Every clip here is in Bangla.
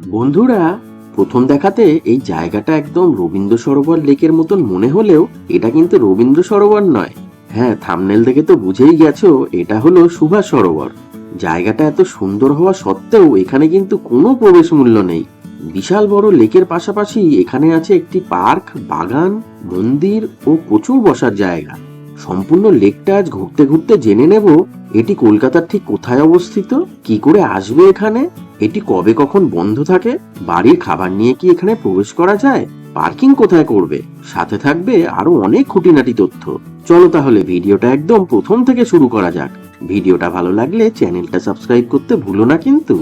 বন্ধুরা, প্রথম দেখাতে এই জায়গাটা একদম রবীন্দ্র সরোবর লেকের মতন মনে হলেও এটা কিন্তু রবীন্দ্র সরোবর নয়। হ্যাঁ, থাম্বনেল দেখে তো বুঝেই গেছো এটা হলো সুভাষ সরোবর। জায়গাটা এত সুন্দর হওয়া সত্ত্বেও এখানে কিন্তু কোনো প্রবেশ মূল্য নেই। বিশাল বড় লেকের পাশাপাশি এখানে আছে একটি পার্ক, বাগান, মন্দির ও প্রচুর বসার জায়গা। সম্পূর্ণ লেকটা আজ ঘুরতে ঘুরতে জেনে নেব এটি কলকাতার ঠিক কোথায় অবস্থিত, কি করে আসবে এখানে, এটি কবে কখন বন্ধ থাকে, বাড়ির খাবার নিয়ে কি এখানে প্রবেশ করা যায়, পার্কিং কোথায় করবে, সাথে থাকবে আরো অনেক খুঁটিনাটি তথ্য। চলো তাহলে ভিডিওটা একদম প্রথম থেকে শুরু করা যাক। ভিডিওটা ভালো লাগলে চ্যানেলটা সাবস্ক্রাইব করতে ভুলো না কিন্তু।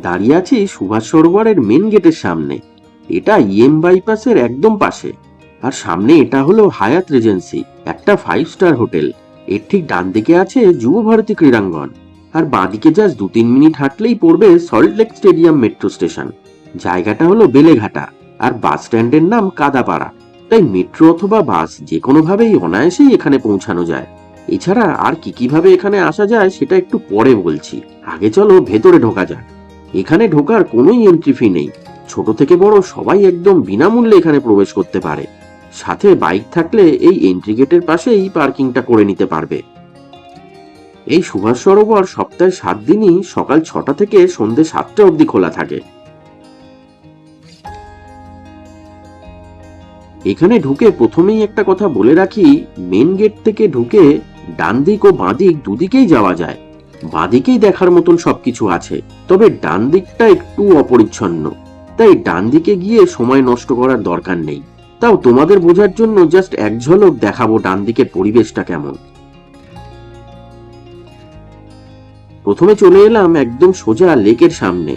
দাঁড়িয়ে আছি সুভাষ সরোবরের মেন গেটের সামনে। এটা বাইপাসের একদম পাশে। আর সামনে এটা হলো হায়াত রিজেন্সি, একটা 5 স্টার হোটেল। এর ঠিক ডান দিকে আছে যুব ভারতী ক্রীড়াঙ্গন। আর বাঁদিকে জাস্ট 2-3 মিনিট হাঁটলেই পড়বে salt lake stadium metro station. জায়গাটা হলো বেলেঘাটা, আর বাস স্ট্যান্ডের নাম কাদাপাড়া। তাই মেট্রো অথবা বাস যে কোনো ভাবেই অনায়াসেই এখানে পৌঁছানো যায়। এছাড়া আর কি ভাবে এখানে আসা যায় সেটা একটু পরে বলছি, আগে চলো ভেতরে ঢোকা যাক। এখানে ঢোকার কোনোই এন্ট্রি ফি নেই। ছোট থেকে বড় সবাই একদম বিনামূল্যে এখানে প্রবেশ করতে পারে। সাথে বাইক থাকলে এই এন্ট্রি গেটের পাশেই পার্কিংটা করে নিতে পারবে। এই সুভাষ সরোবর সপ্তাহে 7 দিনই সকাল 6টা থেকে সন্ধ্যে 7টা অবধি খোলা থাকে। এখানে ঢুকে প্রথমেই একটা কথা বলে রাখি, মেন গেট থেকে ঢুকে ডান দিক ও বাঁ দিক দুদিকেই যাওয়া যায়। বাঁ দিকেই দেখার মতন সবকিছু আছে, তবে ডান দিকটা একটু অপরিচ্ছন্ন। তাই ডান দিকে গিয়ে সময় নষ্ট করার দরকার নেই। তাও তোমাদের বোঝার জন্য জাস্ট এক ঝলক দেখাবো ডান দিকের পরিবেশটা কেমন। প্রথমে চলে এলাম একদম সোজা লেকের সামনে।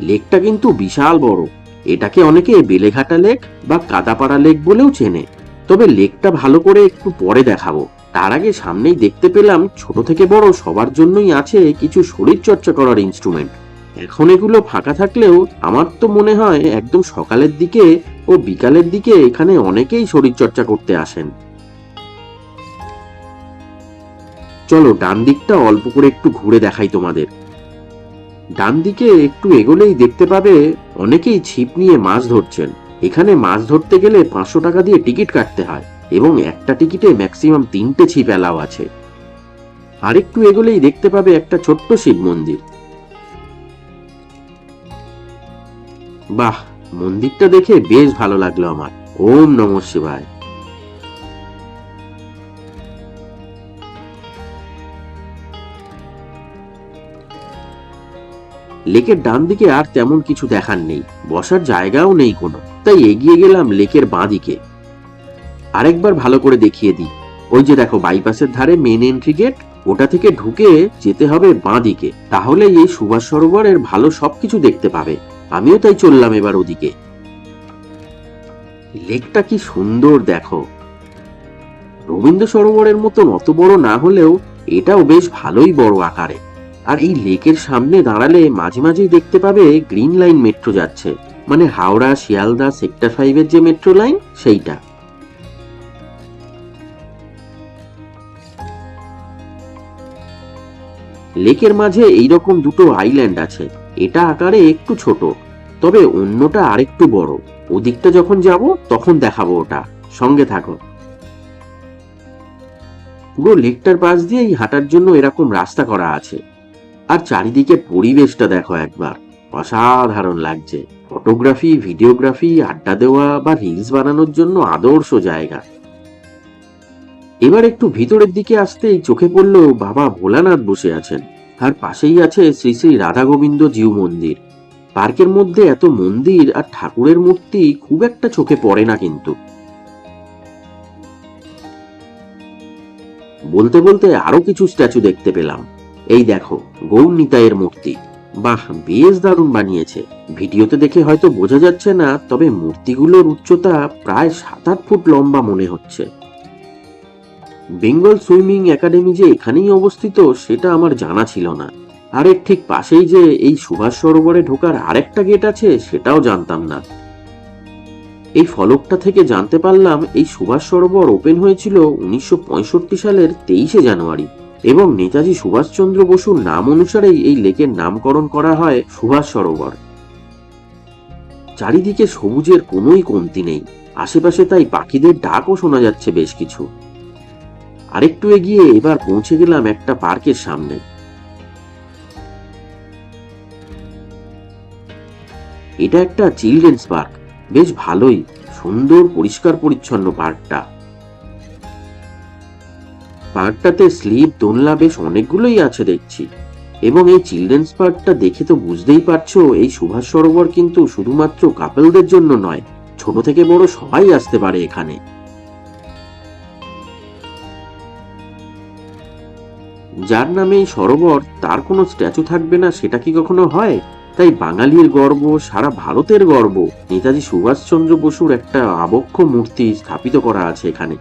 লেকটা কিন্তু বিশাল বড়। এটাকে অনেকে বেলেঘাটা লেক বা কাদাপাড়া লেক বলেও চেনে। তবে লেকটা ভালো করে একটু পরে দেখাবো। তার আগে সামনেই দেখতে পেলাম ছোট থেকে বড় সবার জন্যই আছে কিছু শরীর চর্চা করার ইনস্ট্রুমেন্ট। এখন এগুলো ফাঁকা থাকলেও আমার তো মনে হয় একদম সকালের দিকে ও বিকালের দিকে এখানে অনেকেই শরীর চর্চা করতে আসেন। চলো ডান দিকটা অল্প করে একটু ঘুরে দেখাই তোমাদের। ডান দিকে একটু এগোলেই দেখতে পাবে অনেকেই ছিপ নিয়ে মাছ ধরছেন। এখানে মাছ ধরতে গেলে 500 টাকা দিয়ে টিকিট কাটতে হয়, এবং একটা টিকিটে ম্যাক্সিমাম 3টে ছিপ অ্যালাউ আছে। আরেকটু এগোলেই দেখতে পাবে একটা ছোট্ট শিব মন্দির। বাহ, মন্দিরটা দেখে বেশ ভালো লাগলো আমার। ওম নমঃ শিবায়। লেকের ডান দিকে আর তেমন কিছু দেখার নেই, বসার জায়গাও নেই কোনো। তাই এগিয়ে গেলাম লেকের বাঁ দিকে। আরেকবার ভালো করে দেখিয়ে দিই। ওই যে দেখো বাইপাসের ধারে মেন এন্ট্রি গেট, ওটা থেকে ঢুকে যেতে হবে বাঁ দিকে। তাহলে এই সুভাষ সরোবরের ভালো সবকিছু দেখতে পাবে। আমিও তাই চললাম এবার ওদিকে। লেকটা কি সুন্দর দেখো। রবীন্দ্র সরোবরের মতন অত বড় না হলেও এটাও বেশ ভালোই বড় আকারে। আর এই লেকের সামনে দাঁড়ালে মাঝে মাঝেই দেখতে পাবে গ্রিন লাইন মেট্রো যাচ্ছে, মানে হাওড়া শিয়ালদা সেক্টর 5-এর যে মেট্রো লাইন সেইটা। লেকের মাঝে এইরকম দুটো আইল্যান্ড আছে। এটা আকারে একটু ছোট, তবে অন্যটা আরেকটু বড়। ওদিকটা যখন যাব তখন দেখাবো ওটা, সঙ্গে থাকো। পুরো লেকটার পাশ দিয়েই হাঁটার জন্য এরকম রাস্তা করা আছে। আর চারিদিকে পরিবেশটা দেখো একবার, অসাধারণ লাগছে। ফটোগ্রাফি, ভিডিওগ্রাফি, আড্ডা দেওয়া বা রিলস বানানোর জন্য আদর্শ জায়গা। এবার একটু ভিতরের দিকে আসতেই চোখে পড়ল বাবা ভোলানাথ বসে আছেন। আর পাশেই আছে শ্রী শ্রী রাধা গোবিন্দ জিউ মন্দির। পার্কের মধ্যে এত মন্দির আর ঠাকুরের মূর্তি খুব একটা চোখে পড়ে না কিন্তু। বলতে বলতে আরো কিছু স্ট্যাচু দেখতে পেলাম। এই দেখো গৌর নিতাইয়ের মূর্তি। বাহ, বেশ দারুণ বানিয়েছে। ভিডিওতে দেখে হয়তো বোঝা যাচ্ছে না, তবে মূর্তিগুলোর উচ্চতা প্রায় 7-8 ফুট লম্বা মনে হচ্ছে। বেঙ্গল সুইমিং একাডেমি যে এখানেই অবস্থিত সেটা আমার জানা ছিল না। আর এর ঠিক পাশেই যে এই সুভাষ সরোবরে ঢোকার আরেকটা গেট আছে সেটাও জানতাম না। এই ফলকটা থেকে জানতে পারলাম এই সুভাষ সরোবর ওপেন হয়েছিল 1965 সালের 23শে জানুয়ারি। এবং নেতাজি সুভাষচন্দ্র বসুর নাম অনুসারেই এই লেকের নামকরণ করা হয় সুভাষ সরোবর। চারিদিকে সবুজের কোনোই কমতি নেই, আশেপাশে তাই পাখিদের ডাকও শোনা যাচ্ছে বেশ কিছু। আরেকটু এগিয়ে এবার পৌঁছে গেলাম একটা পার্কের সামনে। এটা একটা চিলড্রেন্স পার্ক, বেশ ভালোই সুন্দর পরিষ্কার পরিচ্ছন্ন পার্কটাতে স্লিপ দোলনা বেশ অনেকগুলোই আছে দেখছি। এবং এই চিলড্রেন্স পার্কটা দেখে তো বুঝতেই পারছো এই সুভাষ সরোবর কিন্তু শুধুমাত্র কাপলদের জন্য নয়, ছোট থেকে বড় সবাই আসতে পারে এখানে। যার নামে এই সরোবর তার কোনো স্ট্যাচু থাকবে না সেটা কি কখনো হয়? তাই বাঙালির গর্ব, সারা ভারতের গর্ব, নেতাজি সুভাষচন্দ্র বসুর একটা আবক্ষ মূর্তি স্থাপিত করা আছে এখানে।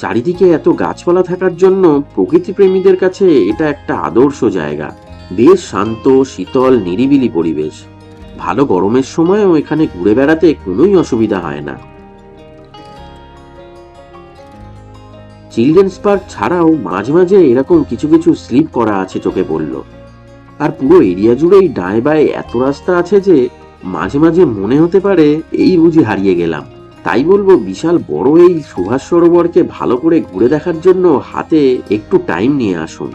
চারিদিকে এত গাছপালা থাকার জন্য প্রকৃতি প্রেমীদের কাছে এটা একটা আদর্শ জায়গা। বেশ শান্ত, শীতল, নিরিবিলি পরিবেশ। ভালো গরমের সময়ও এখানে ঘুরে বেড়াতে কোনোই অসুবিধা হয় না। চিলড্রেন্স পার্ক ছাড়াও মাঝে মাঝে এরকম কিছু কিছু স্লিপ করা আছে চোখে পড়ল। আর পুরো এরিয়া জুড়েই ডায়ে বায়ে এত রাস্তা আছে যে মাঝে মাঝে মনে হতে পারে এই বুঝি হারিয়ে গেলাম। তাই বলবো, বিশাল বড় এই সুভাষ সরোবরকে ভালো করে ঘুরে দেখার জন্য হাতে একটু টাইম নিয়ে আসুন।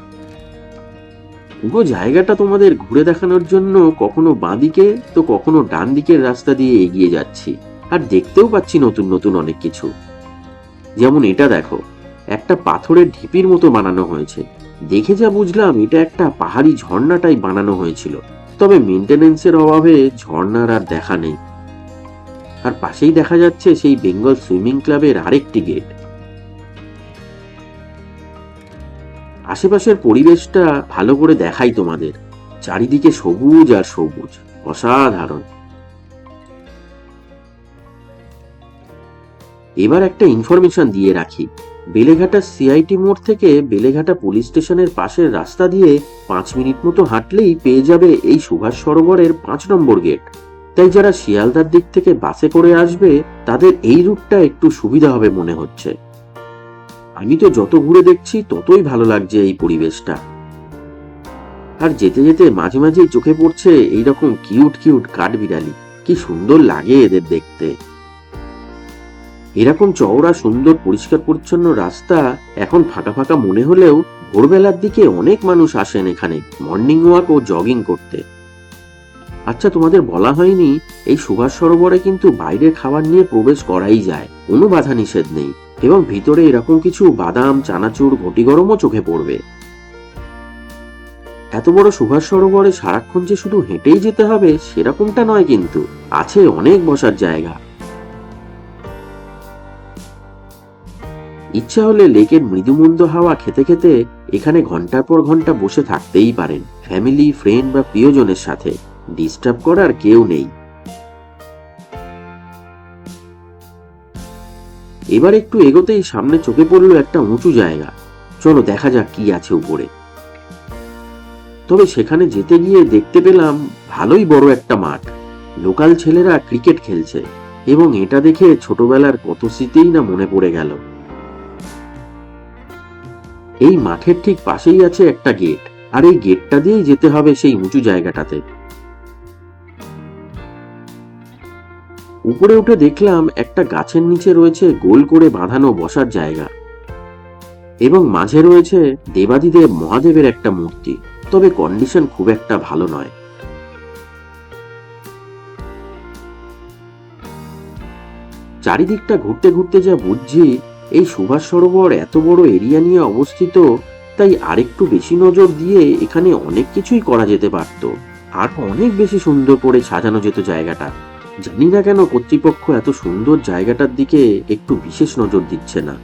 পুরো জায়গাটা তোমাদের ঘুরে দেখানোর জন্য কখনো বাঁদিকে তো কখনো ডান দিকের রাস্তা দিয়ে এগিয়ে যাচ্ছি, আর দেখতেও পাচ্ছি নতুন নতুন অনেক কিছু। যেমন এটা দেখো, একটা পাথরের ঢিপির মতো বানানো হয়েছে। দেখে যা বুঝলাম এটা একটা পাহাড়ি ঝর্ণাটাই বানানো হয়েছিল, তবে মেনটেনেন্সের অভাবে ঝর্ণার আর দেখা নেই। আর পাশেই দেখা যাচ্ছে সেই বেঙ্গল সুইমিং ক্লাবের আরেকটি গেট। আশেপাশের পরিবেশটা ভালো করে দেখাই তোমাদের। চারিদিকে সবুজ আর সবুজ, অসাধারণ। এবার একটা ইনফরমেশন দিয়ে রাখি, বেলেঘাটা সিআইটি মোড় থেকে বেলেঘাটা পুলিশ স্টেশনের পাশের রাস্তা দিয়ে 5 মিনিট মতো হাঁটলেই পেয়ে যাবে এই সুভাষ সরোবরের 5 নম্বর গেট। তাই যারা শিয়ালদার দিক থেকে বাসে করে আসবে তাদের এই রুটটা একটু সুবিধা হবে মনে হচ্ছে। আমি তো যত ঘুরে দেখছি ততই ভালো লাগছে এই পরিবেশটা। আর যেতে যেতে মাঝে মাঝেই চোখে পড়ছে এইরকম কিউট কিউট কাঠবিড়ালি, কি সুন্দর লাগে এদের দেখতে। এরকম চওড়া সুন্দর পরিষ্কার পরিচ্ছন্ন রাস্তা এখন ফাঁকা ফাঁকা মনে হলেও ভোরবেলার দিকে অনেক মানুষ আসেন এখানে মর্নিং ওয়াক ও জগিং করতে। আচ্ছা, তোমাদের বলা হয়নি, এই সুভাষ সরোবরে কিন্তু বাইরের খাবার নিয়ে প্রবেশ করাই যায়, কোনো বাধা নিষেধ নেই। এবং ভিতরে এরকম কিছু বাদাম, চানাচুর, ঘটি গরমও চোখে পড়বে। এত বড় সুভাষ সরোবরে সারাক্ষণ যে শুধু হেঁটেই যেতে হবে সেরকমটা নয়, কিন্তু আছে অনেক বসার জায়গা। ইচ্ছা হলে লেকের মৃদুমন্দ হাওয়া খেতে খেতে এখানে ঘন্টার পর ঘন্টা বসে থাকতেই পারেন, ফ্যামিলি, ফ্রেন্ড বা প্রিয়জনের সাথে। ডিস্টার্ব করার কেউ নেই। এবার একটু এগোতেই সামনে চোখে পড়লো একটা উঁচু জায়গা। চলো দেখা যাক কি আছে উপরে। তবে সেখানে যেতে গিয়ে দেখতে পেলাম ভালোই বড় একটা মাঠ। লোকাল ছেলেরা ক্রিকেট খেলছে এবং এটা দেখে ছোটবেলার কত স্মৃতিই না মনে পড়ে গেল। এই মাঠের ঠিক পাশেই আছে একটা গেট, আর এই গেটটা দিয়েই যেতে হবে সেই উঁচু জায়গাটাতে। উপরে উঠে দেখলাম একটা গাছের নিচে রয়েছে গোল করে বাঁধানো বসার জায়গা এবং মাঝে রয়েছে দেবাদিদেব মহাদেবের একটা মূর্তি, তবে কন্ডিশন খুব একটা ভালো নয়। চারিদিকটা ঘুরতে ঘুরতে যা বুঝছি, এই সুভাষ সরোবর এত বড় এরিয়া নিয়ে অবস্থিত, তাই আরেকটু বেশি নজর দিয়ে এখানে অনেক কিছুই করা যেতে পারত, আর অনেক বেশি সুন্দর করে সাজানো যেত জায়গাটা। জানি না কেন কর্তৃপক্ষ এত সুন্দর জায়গাটার দিকে একটু বিশেষ নজর দিচ্ছে না।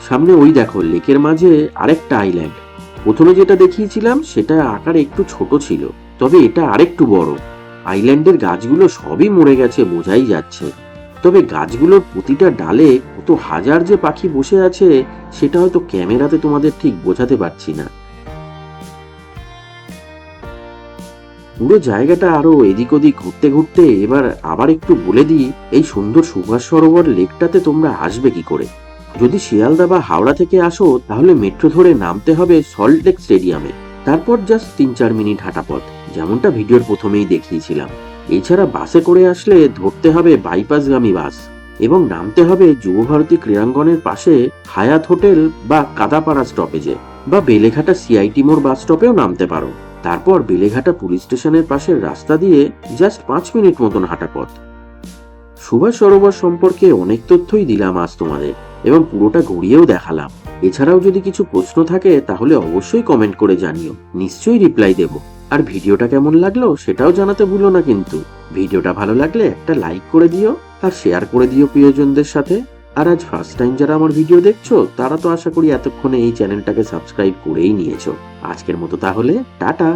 সামনে ওই দেখো লেকের মাঝে আরেকটা আইল্যান্ড। প্রথমে যেটা দেখিয়েছিলাম সেটা আকারে একটু ছোট ছিল, তবে এটা আরেকটু বড়। আইল্যান্ডের গাছগুলো সবই মরে গেছে বোঝাই যাচ্ছে, তবে গাছগুলোর প্রতিটা ডালে কত হাজার যে পাখি বসে আছে সেটা হয়তো ক্যামেরাতে তোমাদের ঠিক বোঝাতে পারছি না। পুরো জায়গাটা আরো এদিক ওদিক ঘুরতে ঘুরতে এবার আবার একটু বলে দিই, এই সুন্দর সুভাষ সরোবর লেকটাতে তোমরা আসবে কি করে। যদি শিয়ালদা বা হাওড়া থেকে আসো তাহলে মেট্রো ধরে নামতে হবে সল্ট লেক স্টেডিয়ামে। তারপর জাস্ট 3-4 মিনিট হাঁটা পথ, যেমনটা ভিডিওর প্রথমেই দেখিয়েছিলাম। এছাড়া বাসে করে আসলে ধরতে হবে বাইপাসগামী বাস এবং নামতে হবে যুবভারতী ক্রীড়াঙ্গনের পাশে হায়াত হোটেল বা কাদাপাড়া স্টপেজে, বা বেলেঘাটা সিআইটি মোড় বাস স্টপেও নামতে পারো। তারপর বেলেঘাটা পুলিশ স্টেশনের পাশের রাস্তা দিয়ে জাস্ট 5 মিনিট মতন হাঁটা পথ। সুভাষ সরোবর সম্পর্কে অনেক তথ্যই দিলাম আজ তোমাদের এবং পুরোটা ঘুরিয়েও দেখালাম। এছাড়াও যদি কিছু প্রশ্ন থাকে তাহলে অবশ্যই কমেন্ট করে জানিও, নিশ্চয়ই রিপ্লাই দেব। আর ভিডিওটা কেমন লাগলো সেটাও জানাতে ভুলো না কিন্তু। ভিডিওটা ভালো লাগলে একটা লাইক করে দিও আর শেয়ার করে দিও প্রিয়জনদের সাথে। আর আজ ফার্স্ট টাইম যারা আমার ভিডিও দেখছো তারা তো আশা করি এতক্ষণে এই চ্যানেলটাকে সাবস্ক্রাইব করেই নিয়েছো। আজকের মতো তাহলে টাটা।